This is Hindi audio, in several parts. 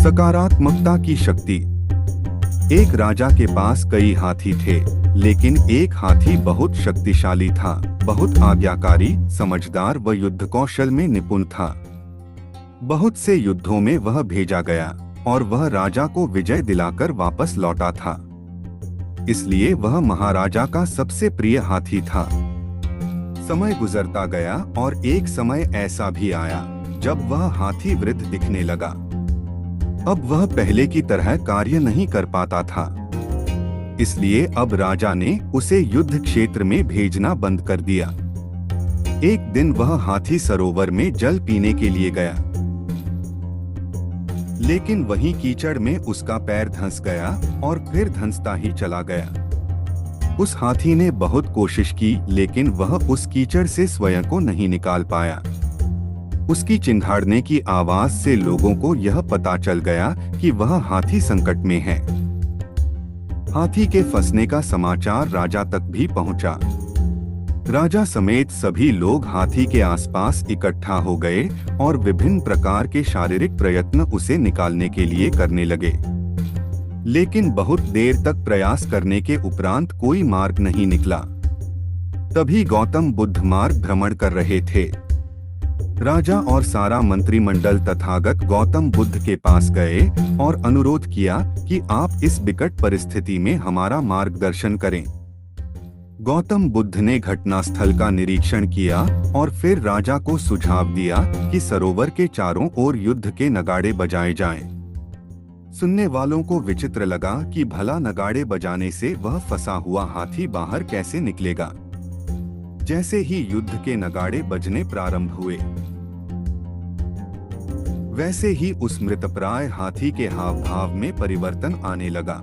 सकारात्मकता की शक्ति। एक राजा के पास कई हाथी थे, लेकिन एक हाथी बहुत शक्तिशाली था, बहुत आज्ञाकारी, समझदार व युद्ध कौशल में निपुण था। बहुत से युद्धों में वह भेजा गया और वह राजा को विजय दिलाकर वापस लौटा था। इसलिए वह महाराजा का सबसे प्रिय हाथी था। समय गुजरता गया और एक समय ऐसा भी आया जब वह हाथी वृद्ध दिखने लगा। अब वह पहले की तरह कार्य नहीं कर पाता था। इसलिए अब राजा ने उसे युद्ध क्षेत्र में भेजना बंद कर दिया। एक दिन वह हाथी सरोवर में जल पीने के लिए गया, लेकिन वहीं कीचड़ में उसका पैर धंस गया और फिर धंसता ही चला गया। उस हाथी ने बहुत कोशिश की, लेकिन वह उस कीचड़ से स्वयं को नहीं निकाल पाया। उसकी चिंघाड़ने की आवाज से लोगों को यह पता चल गया कि वह हाथी संकट में है। हाथी के फंसने का समाचार राजा तक भी पहुंचा। राजा समेत सभी लोग हाथी के आसपास इकट्ठा हो गए और विभिन्न प्रकार के शारीरिक प्रयत्न उसे निकालने के लिए करने लगे। लेकिन बहुत देर तक प्रयास करने के उपरांत कोई मार्ग नहीं निकला। तभी गौतम बुद्ध मार्ग भ्रमण कर रहे थे। राजा और सारा मंत्रिमंडल तथागत गौतम बुद्ध के पास गए और अनुरोध किया कि आप इस विकट परिस्थिति में हमारा मार्गदर्शन करें। गौतम बुद्ध ने घटनास्थल का निरीक्षण किया और फिर राजा को सुझाव दिया कि सरोवर के चारों ओर युद्ध के नगाड़े बजाए जाएं। सुनने वालों को विचित्र लगा कि भला नगाड़े बजाने से वह फंसा हुआ हाथी बाहर कैसे निकलेगा। जैसे ही युद्ध के नगाड़े बजने प्रारंभ हुए, वैसे ही उस मृतप्राय हाथी के हाव भाव में परिवर्तन आने लगा।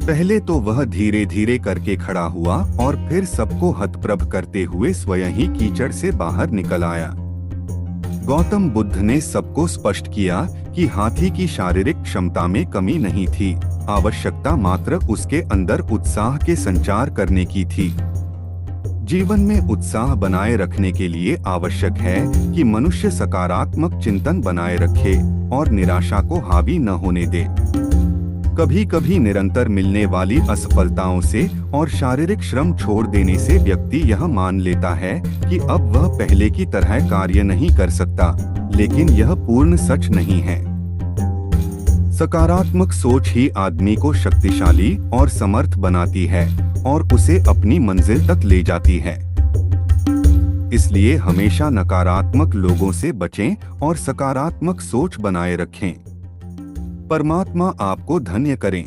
पहले तो वह धीरे धीरे करके खड़ा हुआ और फिर सबको हतप्रभ करते हुए स्वयं ही कीचड़ से बाहर निकल आया। गौतम बुद्ध ने सबको स्पष्ट किया कि हाथी की शारीरिक क्षमता में कमी नहीं थी, आवश्यकता मात्र उसके अंदर उत्साह के संचार करने की थी। जीवन में उत्साह बनाए रखने के लिए आवश्यक है कि मनुष्य सकारात्मक चिंतन बनाए रखे और निराशा को हावी न होने दे। कभी कभी निरंतर मिलने वाली असफलताओं से और शारीरिक श्रम छोड़ देने से व्यक्ति यह मान लेता है कि अब वह पहले की तरह कार्य नहीं कर सकता, लेकिन यह पूर्ण सच नहीं है। सकारात्मक सोच ही आदमी को शक्तिशाली और समर्थ बनाती है और उसे अपनी मंजिल तक ले जाती है। इसलिए हमेशा नकारात्मक लोगों से बचें और सकारात्मक सोच बनाए रखें। परमात्मा आपको धन्य करें।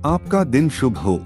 आपका दिन शुभ हो।